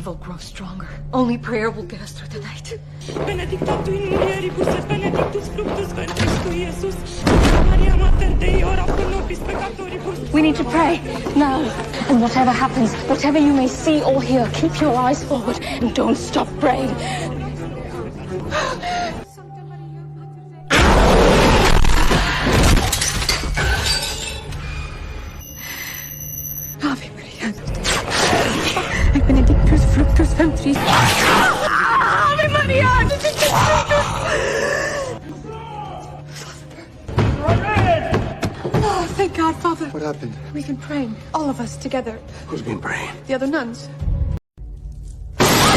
evil grows stronger. Only prayer will get us through the night. Benedicta tu in mulieribus et benedictus fructus ventris tui, Iesus. Maria Mater Dei, ora pro nobis peccatoribus. We need to pray now. And whatever happens, whatever you may see or hear, keep your eyes forward and don't stop praying. Ave Maria. Et benedictus fructus ventris. Ave Maria. Oh, thank God, Father. What happened? We've been praying, all of us together. Who's been praying? The other nuns.